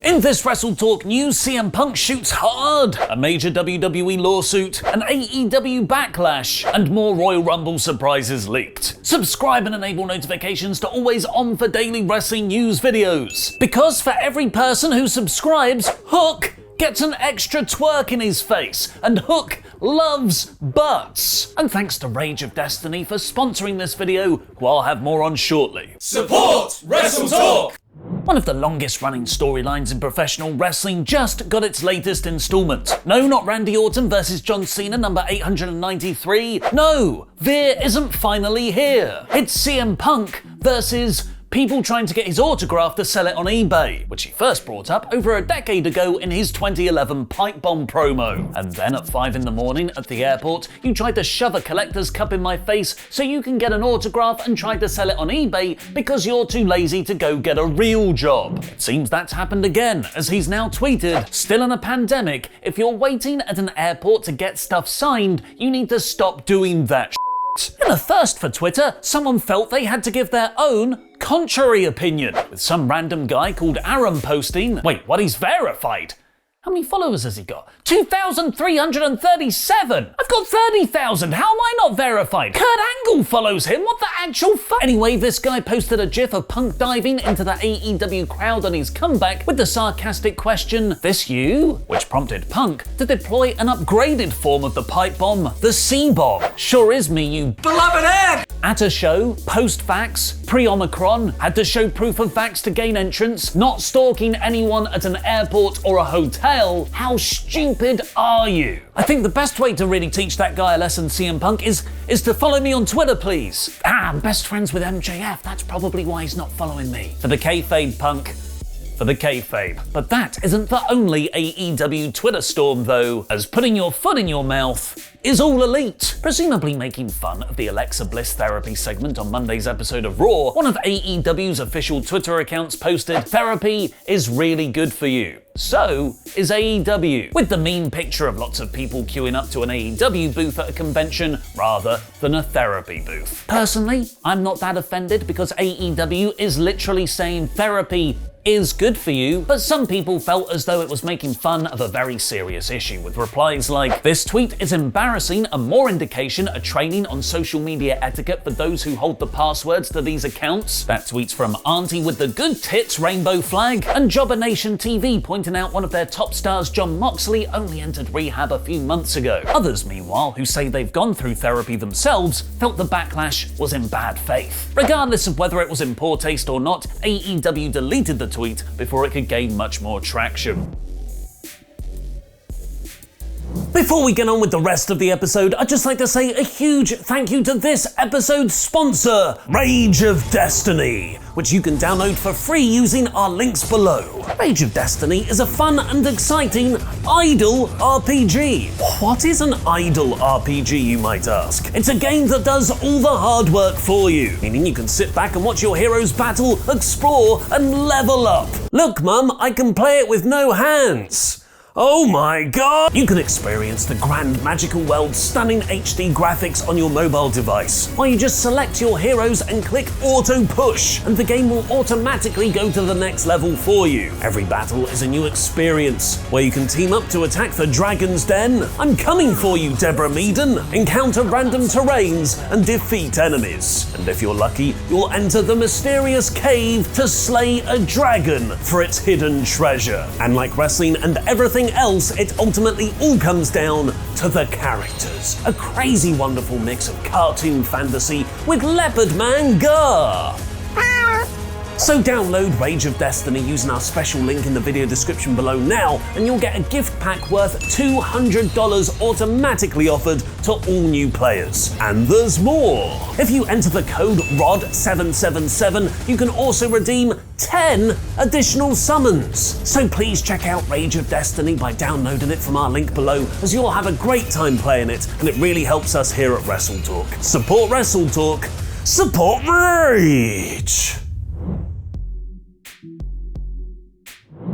In this WrestleTalk news, CM Punk shoots hard, a major WWE lawsuit, an AEW Backlash, and more Royal Rumble surprises leaked. Subscribe and enable notifications to always on for daily wrestling news videos. Because for every person who subscribes, Hook gets an extra twerk in his face, and Hook loves butts. And thanks to Rage of Destiny for sponsoring this video, who I'll have more on shortly. Support WrestleTalk! One of the longest running storylines in professional wrestling just got its latest installment. No, not Randy Orton versus John Cena number 893. No, Veer isn't finally here. It's CM Punk versus people trying to get his autograph to sell it on eBay, which he first brought up over a decade ago in his 2011 pipe bomb promo. And then at 5 in the morning at the airport, you tried to shove a collector's cup in my face so you can get an autograph and tried to sell it on eBay because you're too lazy to go get a real job. It seems that's happened again, as he's now tweeted, "Still in a pandemic, if you're waiting at an airport to get stuff signed, you need to stop doing that shit." In a thirst for Twitter, someone felt they had to give their own contrary opinion, with some random guy called Aaron posting, wait, what, he's verified? How many followers has he got? 2,337! I've got 30,000, how am I not verified? Kurt Angle follows him, what the actual fuck? Anyway, this guy posted a gif of Punk diving into the AEW crowd on his comeback with the sarcastic question, "This you?" Which prompted Punk to deploy an upgraded form of the pipe bomb, the C-bomb. Sure is me, you Beloved Ed! At a show, post-vax, pre-Omicron, had to show proof of vax to gain entrance, not stalking anyone at an airport or a hotel. How stupid are you? I think the best way to really teach that guy a lesson, CM Punk, is to follow me on Twitter, please. I'm best friends with MJF, that's probably why he's not following me. For the kayfabe, Punk. For the kayfabe. But that isn't the only AEW Twitter storm though, as putting your foot in your mouth is all elite. Presumably making fun of the Alexa Bliss therapy segment on Monday's episode of Raw, one of AEW's official Twitter accounts posted, "Therapy is really good for you. So is AEW," with the meme picture of lots of people queuing up to an AEW booth at a convention rather than a therapy booth. Personally, I'm not that offended because AEW is literally saying therapy is good for you, but some people felt as though it was making fun of a very serious issue, with replies like, "This tweet is embarrassing and more indication of training on social media etiquette for those who hold the passwords to these accounts." That tweet's from Auntie with the Good Tits rainbow flag, and Jobber Nation TV pointing out one of their top stars, Jon Moxley, only entered rehab a few months ago. Others, meanwhile, who say they've gone through therapy themselves, felt the backlash was in bad faith. Regardless of whether it was in poor taste or not, AEW deleted the tweet before it could gain much more traction. Before we get on with the rest of the episode, I'd just like to say a huge thank you to this episode's sponsor, Rage of Destiny, which you can download for free using our links below. Rage of Destiny is a fun and exciting idle RPG. What is an idle RPG, you might ask? It's a game that does all the hard work for you, meaning you can sit back and watch your heroes battle, explore, and level up. Look, Mum, I can play it with no hands. Oh my god! You can experience the grand magical world's stunning HD graphics on your mobile device, while you just select your heroes and click auto push, and the game will automatically go to the next level for you. Every battle is a new experience, where you can team up to attack the Dragon's Den. I'm coming for you, Deborah Meaden! Encounter random terrains and defeat enemies. And if you're lucky, you'll enter the mysterious cave to slay a dragon for its hidden treasure. And like wrestling and everything else, it ultimately all comes down to the characters. A crazy wonderful mix of cartoon fantasy with Leopard Man Gar. So download Rage of Destiny using our special link in the video description below now, and you'll get a gift pack worth $200 automatically offered to all new players. And there's more! If you enter the code ROD777, you can also redeem 10 additional summons. So please check out Rage of Destiny by downloading it from our link below, as you'll have a great time playing it, and it really helps us here at WrestleTalk. Support WrestleTalk, support Rage!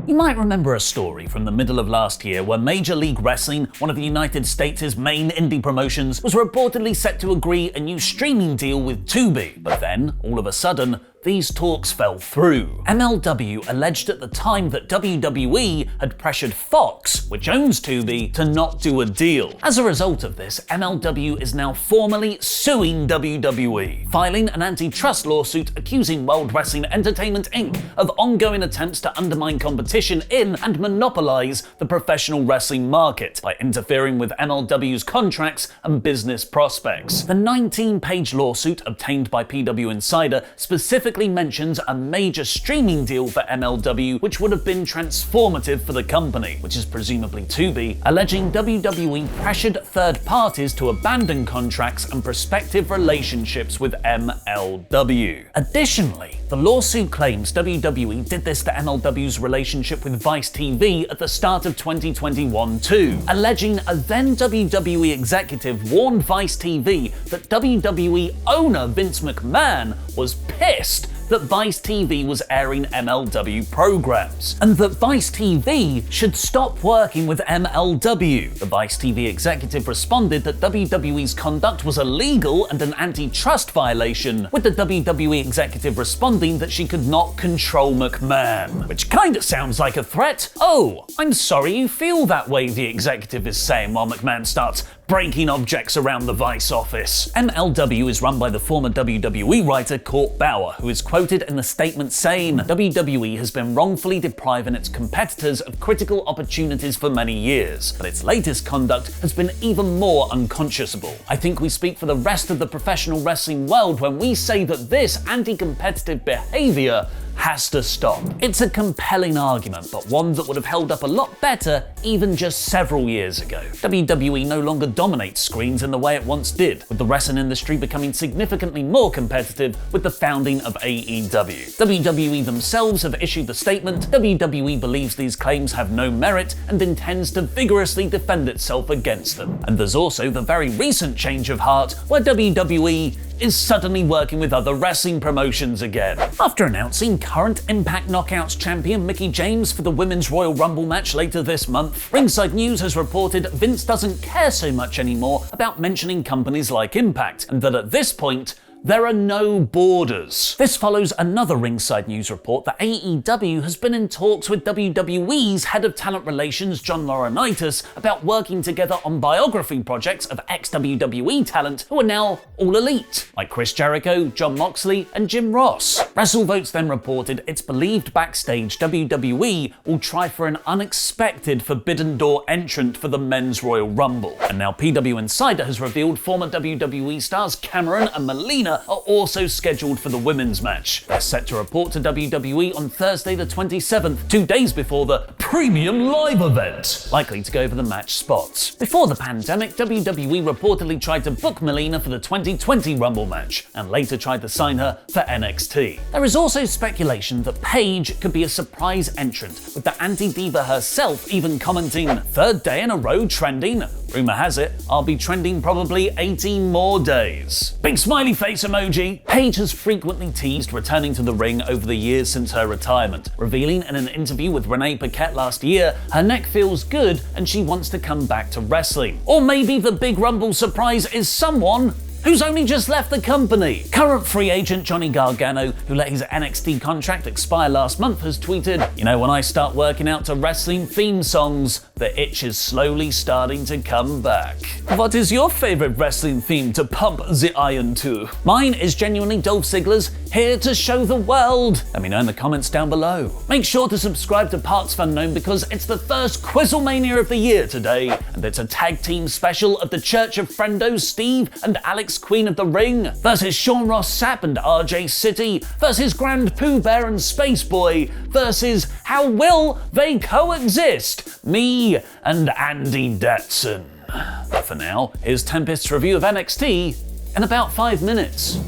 You might remember a story from the middle of last year where Major League Wrestling, one of the United States' main indie promotions, was reportedly set to agree a new streaming deal with Tubi. But then, all of a sudden, these talks fell through. MLW alleged at the time that WWE had pressured Fox, which owns Tubi, to not do a deal. As a result of this, MLW is now formally suing WWE, filing an antitrust lawsuit accusing World Wrestling Entertainment Inc. of ongoing attempts to undermine competition in and monopolize the professional wrestling market by interfering with MLW's contracts and business prospects. The 19-page lawsuit obtained by PW Insider specifically mentions a major streaming deal for MLW which would have been transformative for the company, which is presumably Tubi, alleging WWE pressured third parties to abandon contracts and prospective relationships with MLW. Additionally, the lawsuit claims WWE did this to MLW's relationship with Vice TV at the start of 2021 too, alleging a then WWE executive warned Vice TV that WWE owner Vince McMahon was pissed that Vice TV was airing MLW programs, and that Vice TV should stop working with MLW. The Vice TV executive responded that WWE's conduct was illegal and an antitrust violation, with the WWE executive responding that she could not control McMahon. Which kinda sounds like a threat. Oh, I'm sorry you feel that way, the executive is saying while McMahon starts breaking objects around the Vice office. MLW is run by the former WWE writer Court Bauer, who is quoted in the statement saying, WWE has been wrongfully depriving its competitors of critical opportunities for many years, but its latest conduct has been even more unconscionable. I think we speak for the rest of the professional wrestling world when we say that this anti-competitive behavior has to stop. It's a compelling argument, but one that would have held up a lot better even just several years ago. WWE no longer dominates screens in the way it once did, with the wrestling industry becoming significantly more competitive with the founding of AEW. WWE themselves have issued the statement, WWE believes these claims have no merit and intends to vigorously defend itself against them. And there's also the very recent change of heart where WWE is suddenly working with other wrestling promotions again. After announcing current Impact Knockouts champion Mickie James for the Women's Royal Rumble match later this month, Ringside News has reported Vince doesn't care so much anymore about mentioning companies like Impact, and that at this point, there are no borders. This follows another Ringside News report that AEW has been in talks with WWE's head of talent relations, John Laurinaitis, about working together on biography projects of ex-WWE talent who are now all elite, like Chris Jericho, Jon Moxley, and Jim Ross. WrestleVotes then reported it's believed backstage WWE will try for an unexpected Forbidden Door entrant for the Men's Royal Rumble. And now PW Insider has revealed former WWE stars Cameron and Melina are also scheduled for the women's match. They're set to report to WWE on Thursday the 27th, 2 days before the Premium Live event, likely to go over the match spots. Before the pandemic, WWE reportedly tried to book Melina for the 2020 Rumble match, and later tried to sign her for NXT. There is also speculation that Paige could be a surprise entrant, with the anti-diva herself even commenting, "Third day in a row trending. Rumour has it, I'll be trending probably 18 more days." Big smiley face emoji. Paige has frequently teased returning to the ring over the years since her retirement, revealing in an interview with Renee Paquette last year her neck feels good and she wants to come back to wrestling. Or maybe the big Rumble surprise is someone who's only just left the company. Current free agent Johnny Gargano, who let his NXT contract expire last month, has tweeted, "You know, when I start working out to wrestling theme songs, the itch is slowly starting to come back." What is your favorite wrestling theme to pump the iron to? Mine is genuinely Dolph Ziggler's "Here to Show the World." Let me know in the comments down below. Make sure to subscribe to Parts Unknown because it's the first Quizzlemania of the year today, and it's a tag team special of the Church of Friendos, Steve and Alex Queen of the Ring versus Sean Ross Sapp and RJ City versus Grand Pooh Bear and Space Boy versus How Will They Coexist? Me and Andy Datson. But for now, here's Tempest's review of NXT in about 5 minutes.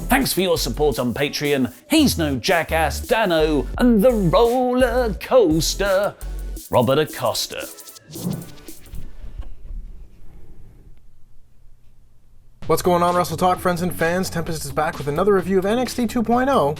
Thanks for your support on Patreon. He's no jackass Dano, and the roller coaster, Robert Acosta. What's going on, WrestleTalk friends and fans? Tempest is back with another review of NXT 2.0.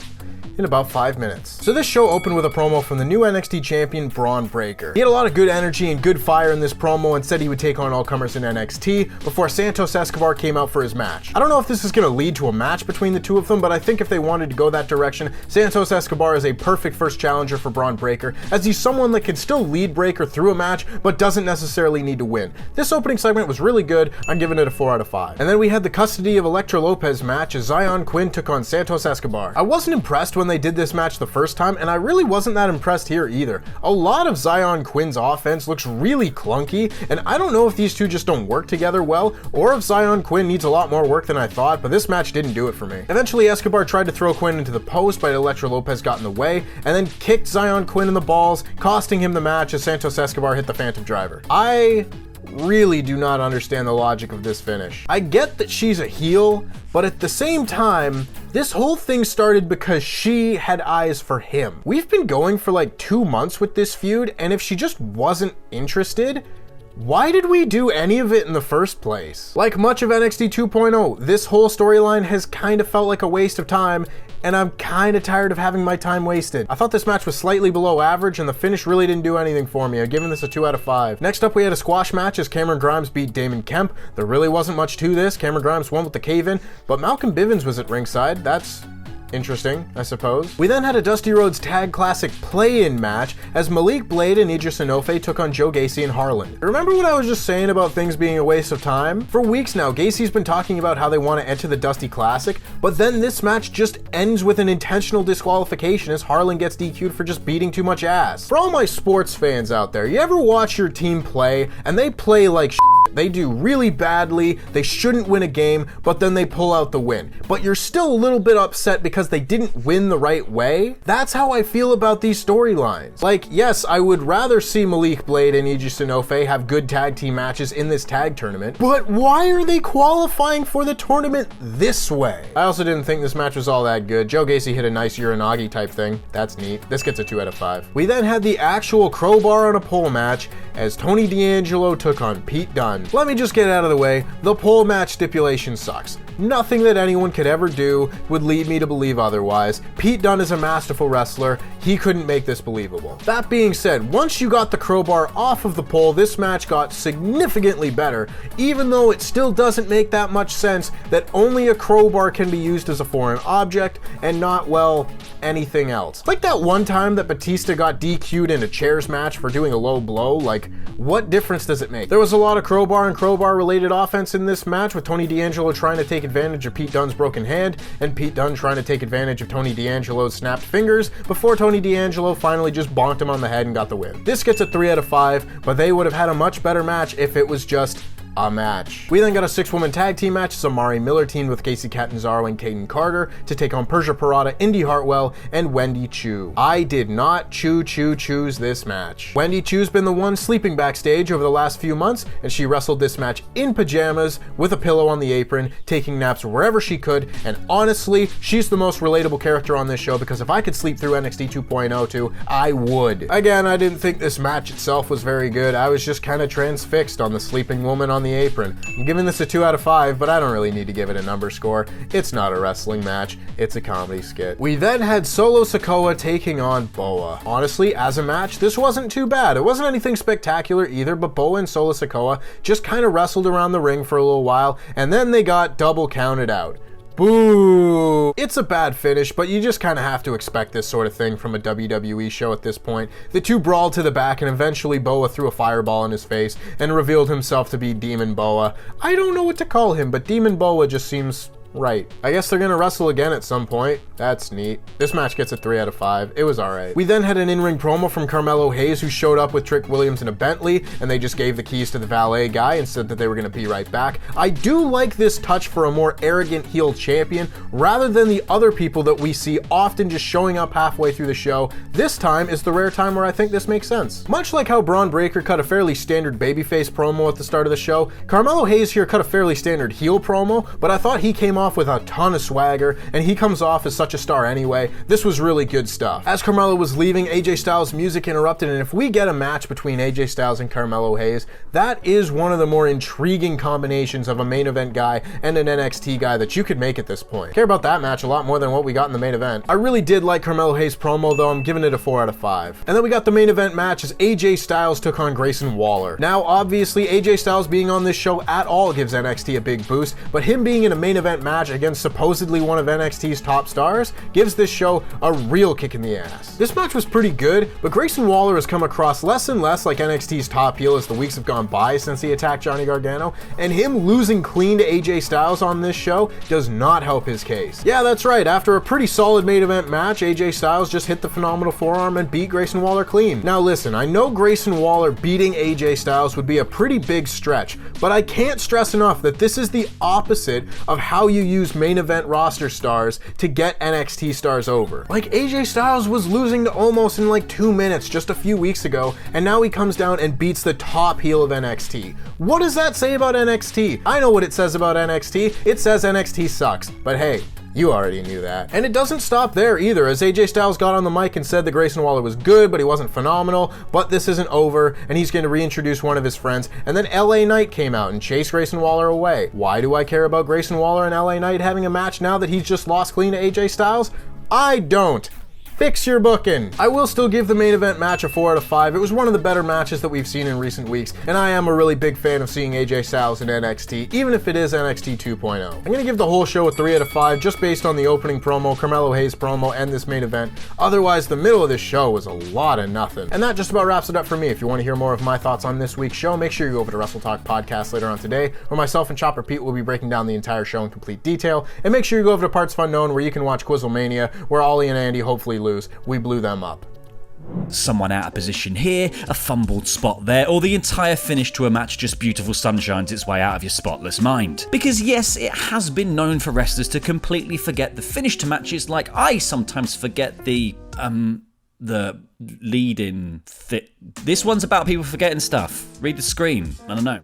in about 5 minutes. So this show opened with a promo from the new NXT champion, Braun Breaker. He had a lot of good energy and good fire in this promo and said he would take on all comers in NXT before Santos Escobar came out for his match. I don't know if this is going to lead to a match between the two of them, but I think if they wanted to go that direction, Santos Escobar is a perfect first challenger for Braun Breaker, as he's someone that can still lead Breaker through a match, but doesn't necessarily need to win. This opening segment was really good. I'm giving it a 4 out of 5. And then we had the custody of Elektra Lopez match as Zion Quinn took on Santos Escobar. I wasn't impressed when they did this match the first time, and I really wasn't that impressed here either. A lot of Zion Quinn's offense looks really clunky, and I don't know if these two just don't work together well, or if Zion Quinn needs a lot more work than I thought, but this match didn't do it for me. Eventually, Escobar tried to throw Quinn into the post, but Elektra Lopez got in the way, and then kicked Zion Quinn in the balls, costing him the match as Santos Escobar hit the Phantom Driver. I really do not understand the logic of this finish. I get that she's a heel, but at the same time, this whole thing started because she had eyes for him. We've been going for like 2 months with this feud, and if she just wasn't interested, why did we do any of it in the first place? Like much of NXT 2.0, this whole storyline has kind of felt like a waste of time, and I'm kind of tired of having my time wasted. I thought this match was slightly below average, and the finish really didn't do anything for me. I'm giving this a 2 out of 5. Next up, we had a squash match as Cameron Grimes beat Damon Kemp. There really wasn't much to this. Cameron Grimes won with the cave-in, but Malcolm Bivens was at ringside. That's interesting, I suppose. We then had a Dusty Rhodes Tag Classic play-in match as Malik Blade and Idris Enofe took on Joe Gacy and Harland. Remember what I was just saying about things being a waste of time? For weeks now, Gacy's been talking about how they want to enter the Dusty Classic, but then this match just ends with an intentional disqualification as Harland gets DQ'd for just beating too much ass. For all my sports fans out there, you ever watch your team play and they play like shit? They do really badly, they shouldn't win a game, but then they pull out the win. But you're still a little bit upset because they didn't win the right way? That's how I feel about these storylines. Like, yes, I would rather see Malik Blade and Idris Enofe have good tag team matches in this tag tournament, but why are they qualifying for the tournament this way? I also didn't think this match was all that good. Joe Gacy hit a nice Uranagi type thing. That's neat. This gets a 2 out of 5. We then had the actual crowbar on a pole match as Tony D'Angelo took on Pete Dunne. Let me just get out of the way, the pole match stipulation sucks. Nothing that anyone could ever do would lead me to believe otherwise. Pete Dunne is a masterful wrestler. He couldn't make this believable. That being said, once you got the crowbar off of the pole, this match got significantly better, even though it still doesn't make that much sense that only a crowbar can be used as a foreign object and not, well, anything else. Like that one time that Batista got DQ'd in a chairs match for doing a low blow, like, what difference does it make? There was a lot of crowbar and crowbar related offense in this match, with Tony D'Angelo trying to take advantage of Pete Dunne's broken hand and Pete Dunne trying to take advantage of Tony D'Angelo's snapped fingers before Tony D'Angelo finally just bonked him on the head and got the win. This gets a 3 out of 5, but they would have had a much better match if it was just a match. We then got a 6-woman tag team match as Amari Miller teamed with Casey Catanzaro and Caden Carter to take on Persia Pirotta, Indy Hartwell, and Wendy Chu. I did not choose this match. Wendy Chu's been the one sleeping backstage over the last few months, and she wrestled this match in pajamas with a pillow on the apron, taking naps wherever she could, and honestly, she's the most relatable character on this show because if I could sleep through NXT 2.0 too, I would. Again, I didn't think this match itself was very good. I was just kind of transfixed on the sleeping woman on the apron. I'm giving this a 2 out of 5, but I don't really need to give it a number score. It's not a wrestling match, it's a comedy skit. We then had Solo Sikoa taking on Boa. Honestly, as a match, this wasn't too bad. It wasn't anything spectacular either, but Boa and Solo Sikoa just kind of wrestled around the ring for a little while, and then they got double counted out. Boo! It's a bad finish, but you just kind of have to expect this sort of thing from a WWE show at this point. The two brawled to the back, and eventually Boa threw a fireball in his face and revealed himself to be Demon Boa. I don't know what to call him, but Demon Boa just seems right. I guess they're gonna wrestle again at some point. That's neat. This match gets a 3 out of 5. It was alright. We then had an in-ring promo from Carmelo Hayes, who showed up with Trick Williams in a Bentley, and they just gave the keys to the valet guy and said that they were gonna be right back. I do like this touch for a more arrogant heel champion, rather than the other people that we see often just showing up halfway through the show. This time is the rare time where I think this makes sense. Much like how Braun Breaker cut a fairly standard babyface promo at the start of the show, Carmelo Hayes here cut a fairly standard heel promo, but I thought he came off with a ton of swagger, and he comes off as such a star anyway. This was really good stuff. As Carmelo was leaving, AJ Styles' music interrupted, and if we get a match between AJ Styles and Carmelo Hayes, that is one of the more intriguing combinations of a main event guy and an NXT guy that you could make at this point. Care about that match a lot more than what we got in the main event. I really did like Carmelo Hayes' promo though. I'm giving it a 4 out of 5. And then we got the main event match as AJ Styles took on Grayson Waller. Now obviously AJ Styles being on this show at all gives NXT a big boost, but him being in a main event match against supposedly one of NXT's top stars gives this show a real kick in the ass. This match was pretty good, but Grayson Waller has come across less and less like NXT's top heel as the weeks have gone by since he attacked Johnny Gargano, and him losing clean to AJ Styles on this show does not help his case. Yeah, that's right, after a pretty solid main event match, AJ Styles just hit the phenomenal forearm and beat Grayson Waller clean. Now listen, I know Grayson Waller beating AJ Styles would be a pretty big stretch, but I can't stress enough that this is the opposite of how you use main event roster stars to get NXT stars over. Like, AJ Styles was losing to Omos in like 2 minutes just a few weeks ago, and now he comes down and beats the top heel of NXT. What does that say about NXT? I know what it says about NXT. It says NXT sucks, but hey, you already knew that. And it doesn't stop there either, as AJ Styles got on the mic and said that Grayson Waller was good, but he wasn't phenomenal, but this isn't over, and he's going to reintroduce one of his friends, and then LA Knight came out and chased Grayson Waller away. Why do I care about Grayson Waller and LA Knight having a match now that he's just lost clean to AJ Styles? I don't. Fix your booking. I will still give the main event match a 4 out of 5. It was one of the better matches that we've seen in recent weeks, and I am a really big fan of seeing AJ Styles in NXT, even if it is NXT 2.0. I'm gonna give the whole show a 3 out of 5 just based on the opening promo, Carmelo Hayes promo, and this main event. Otherwise, the middle of this show was a lot of nothing. And that just about wraps it up for me. If you want to hear more of my thoughts on this week's show, make sure you go over to WrestleTalk podcast later on today, where myself and Chopper Pete will be breaking down the entire show in complete detail. And make sure you go over to Parts Unknown, where you can watch Quizzlemania, where Ollie and Andy hopefully lose. We blew them up. Someone out of position here, a fumbled spot there, or the entire finish to a match just beautiful sunshines its way out of your spotless mind. Because yes, it has been known for wrestlers to completely forget the finish to matches, like I sometimes forget the lead-in. This one's about people forgetting stuff. Read the screen. I don't know.